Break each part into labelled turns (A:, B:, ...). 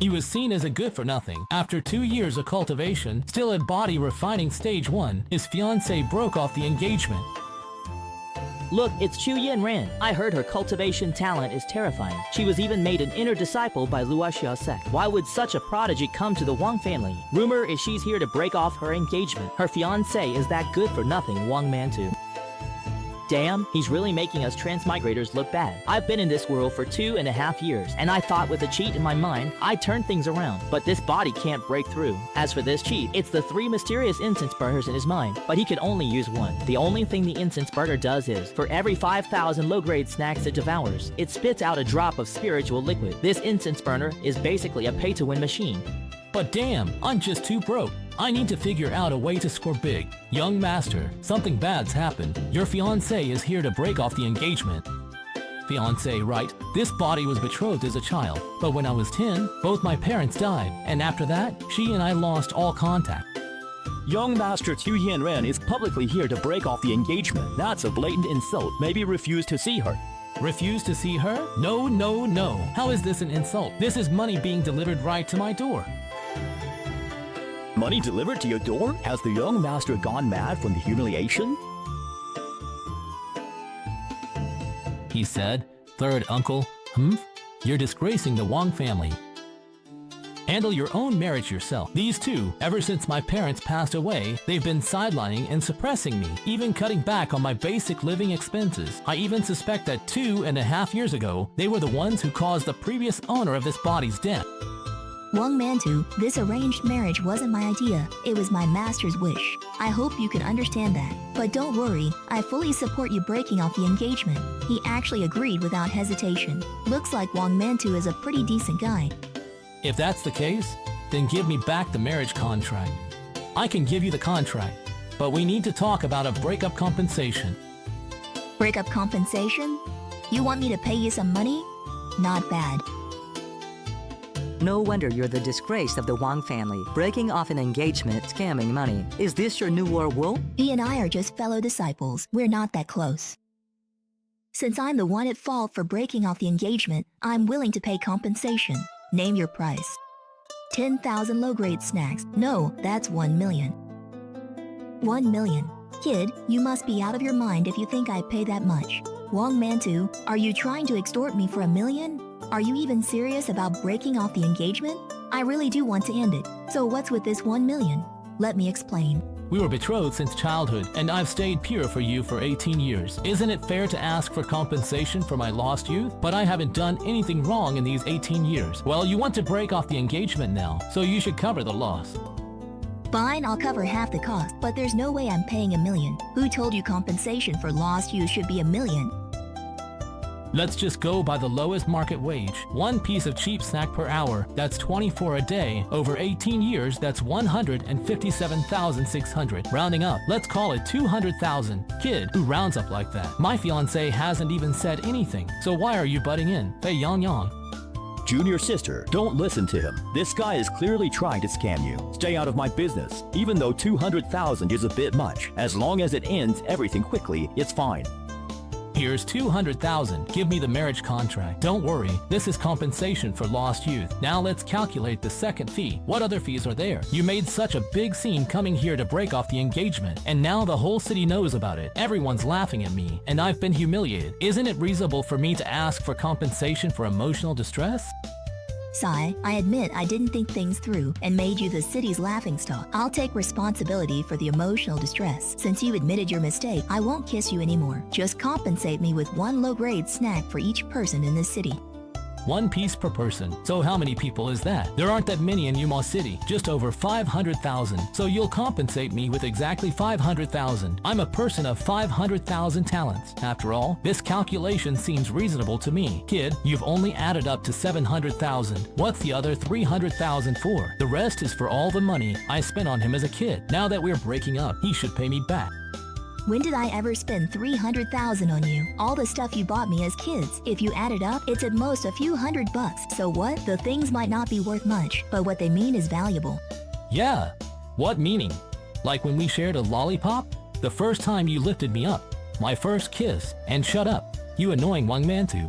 A: He was seen as a good-for-nothing. After 2 years of cultivation, still at body refining stage 1, his fiancée broke off the engagement.
B: Look, it's Chu Yin-ran. I heard her cultivation talent is terrifying. She was even made an inner disciple by Luoxia sect. Why would such a prodigy come to the Wang family? Rumor is she's here to break off her engagement. Her fiancé is that good-for-nothing Wang Mantu. Damn, he's really making us transmigrators look bad. I've been in this world for 2.5 years, and I thought with a cheat in my mind, I'd turn things around. But this body can't break through. As for this cheat, it's the 3 mysterious incense burners in his mind, but he can only use one. The only thing the incense burner does is, for every 5,000 low-grade snacks it devours, it spits out a drop of spiritual liquid. This incense burner is basically a pay-to-win machine.
A: But damn, I'm just too broke. I need to figure out a way to score big. Young master, something bad's happened. Your fiancé is here to break off the engagement. Fiancé, right? This body was betrothed as a child, but when I was 10, both my parents died, and after that, she and I lost all contact.
C: Young Master Chu Yin-ran is publicly here to break off the engagement. That's a blatant insult. Maybe refuse to see her.
A: Refuse to see her? No, no, no. How is this an insult? This is money being delivered right to my door.
C: Money delivered to your door? Has the young master gone mad from the humiliation?
A: He said, "Third uncle, You're disgracing the Wang family. Handle your own marriage yourself. These two, ever since my parents passed away, they've been sidelining and suppressing me, even cutting back on my basic living expenses. I even suspect that 2.5 years ago, they were the ones who caused the previous owner of this body's death."
D: Wang Mantu, this arranged marriage wasn't my idea. It was my master's wish. I hope you can understand that. But don't worry, I fully support you breaking off the engagement. He actually agreed without hesitation. Looks like Wang Mantu is a pretty decent guy.
A: If that's the case, then give me back the marriage contract. I can give you the contract, but we need to talk about a breakup compensation.
D: Breakup compensation? You want me to pay you some money? Not bad.
E: No wonder you're the disgrace of the Wang family, breaking off an engagement, scamming money. Is this your new world wool?
D: He and I are just fellow disciples. We're not that close. Since I'm the one at fault for breaking off the engagement, I'm willing to pay compensation. Name your price. 10,000 low-grade snacks. No, that's 1 million. 1 million. Kid, you must be out of your mind if you think I'd pay that much. Wang Mantu, are you trying to extort me for 1 million? Are you even serious about breaking off the engagement? I really do want to end it. So what's with this 1 million? Let me explain.
A: We were betrothed since childhood, and I've stayed pure for you for 18 years. Isn't it fair to ask for compensation for my lost youth? But I haven't done anything wrong in these 18 years. Well, you want to break off the engagement now, so you should cover the loss.
D: Fine, I'll cover half the cost, but there's no way I'm paying 1 million. Who told you compensation for lost youth should be 1 million?
A: Let's just go by the lowest market wage. One piece of cheap snack per hour, that's 24 a day. Over 18 years, that's 157,600. Rounding up, let's call it 200,000. Kid, who rounds up like that? My fiancé hasn't even said anything, so why are you butting in? Fei Yang.
C: Junior sister, don't listen to him. This guy is clearly trying to scam you. Stay out of my business. Even though 200,000 is a bit much, as long as it ends everything quickly, it's fine.
A: Here's 200,000. Give me the marriage contract. Don't worry, this is compensation for lost youth. Now let's calculate the second fee. What other fees are there? You made such a big scene coming here to break off the engagement, and now the whole city knows about it. Everyone's laughing at me, and I've been humiliated. Isn't it reasonable for me to ask for compensation for emotional distress?
D: Sai, I admit I didn't think things through and made you the city's laughingstock. I'll take responsibility for the emotional distress. Since you admitted your mistake, I won't kiss you anymore. Just compensate me with 1 low-grade snack for each person in this city.
A: 1 piece per person. So how many people is that? There aren't that many in Yuma City, just over 500,000. So you'll compensate me with exactly 500,000. I'm a person of 500,000 talents. After all, this calculation seems reasonable to me. Kid, you've only added up to 700,000. What's the other 300,000 for? The rest is for all the money I spent on him as a kid. Now that we're breaking up, he should pay me back.
D: When did I ever spend 300,000 on you? All the stuff you bought me as kids. If you add it up, it's at most a few $100. So what? The things might not be worth much, but what they mean is valuable.
A: Yeah. What meaning? Like when we shared a lollipop? The first time you lifted me up. My first kiss. And shut up. You annoying Wang Mantu.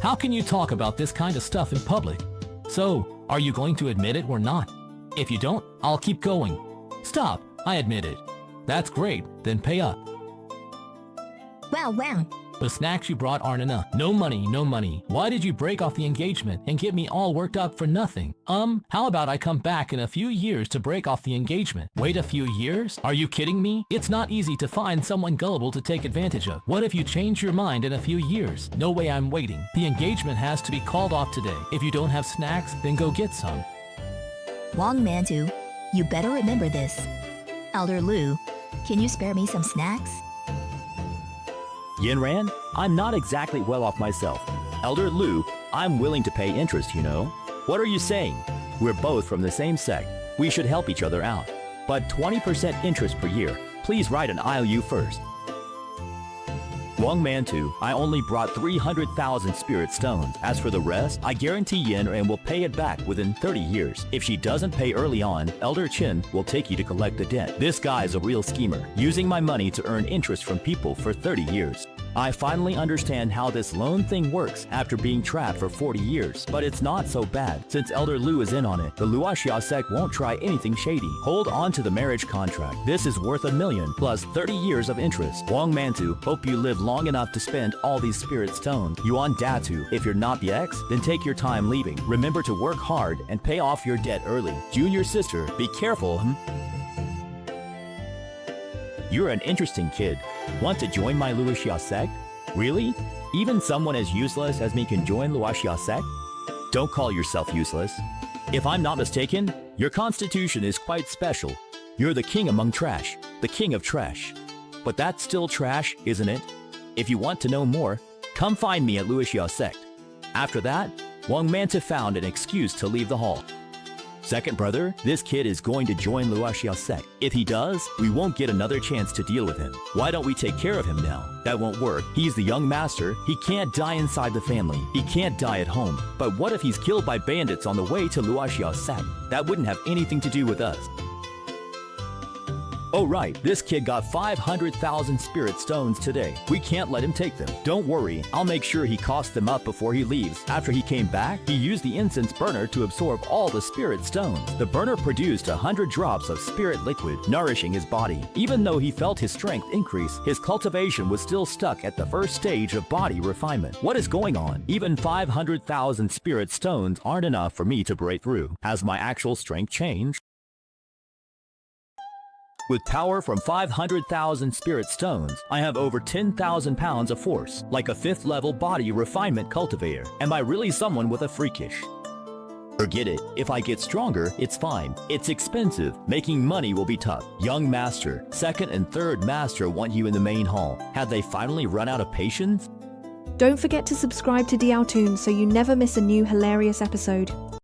A: How can you talk about this kind of stuff in public? So, are you going to admit it or not? If you don't, I'll keep going. Stop, I admit it. That's great, then pay up.
D: Wow, wow.
A: The snacks you brought aren't enough. No money, no money. Why did you break off the engagement and get me all worked up for nothing? How about I come back in a few years to break off the engagement? Wait a few years? Are you kidding me? It's not easy to find someone gullible to take advantage of. What if you change your mind in a few years? No way I'm waiting. The engagement has to be called off today. If you don't have snacks, then go get some.
D: Wong Mantu, you better remember this. Elder Lu, can you spare me some snacks?
C: Yinran, I'm not exactly well off myself. Elder Lu, I'm willing to pay interest, you know. What are you saying? We're both from the same sect. We should help each other out. But 20% interest per year. Please write an IOU first. Wang Mantu, I only brought 300,000 spirit stones. As for the rest, I guarantee Yinran will pay it back within 30 years. If she doesn't pay early on, Elder Chen will take you to collect the debt. This guy is a real schemer, using my money to earn interest from people for 30 years. I finally understand how this loan thing works after being trapped for 40 years. But it's not so bad, since Elder Lu is in on it. The Luoxia sect won't try anything shady. Hold on to the marriage contract. This is worth $1 million, plus 30 years of interest. Wang Mantu, hope you live long enough to spend all these spirit stones. Yuan Datu, if you're not the ex, then take your time leaving. Remember to work hard and pay off your debt early. Junior sister, be careful, You're an interesting kid. Want to join my Luoxia sect? Really? Even someone as useless as me can join Luoxia sect? Don't call yourself useless. If I'm not mistaken, your constitution is quite special. You're the king among trash, the king of trash. But that's still trash, isn't it? If you want to know more, come find me at Luoxia sect. After that, Wang Manta found an excuse to leave the hall. Second brother, this kid is going to join Luoxia sect. If he does, we won't get another chance to deal with him. Why don't we take care of him now? That won't work. He's the young master. He can't die inside the family. He can't die at home. But what if he's killed by bandits on the way to Luoxia sect? That wouldn't have anything to do with us. Oh right, this kid got 500,000 spirit stones today. We can't let him take them. Don't worry, I'll make sure he coughs them up before he leaves. After he came back, he used the incense burner to absorb all the spirit stones. The burner produced 100 drops of spirit liquid, nourishing his body. Even though he felt his strength increase, his cultivation was still stuck at the first stage of body refinement. What is going on? Even 500,000 spirit stones aren't enough for me to break through. Has my actual strength changed? With power from 500,000 spirit stones, I have over 10,000 pounds of force, like a 5th level body refinement cultivator. Am I really someone with a freakish? Forget it. If I get stronger, it's fine. It's expensive. Making money will be tough. Young master, 2nd and 3rd master want you in the main hall. Have they finally run out of patience?
F: Don't forget to subscribe to DL Toon so you never miss a new hilarious episode.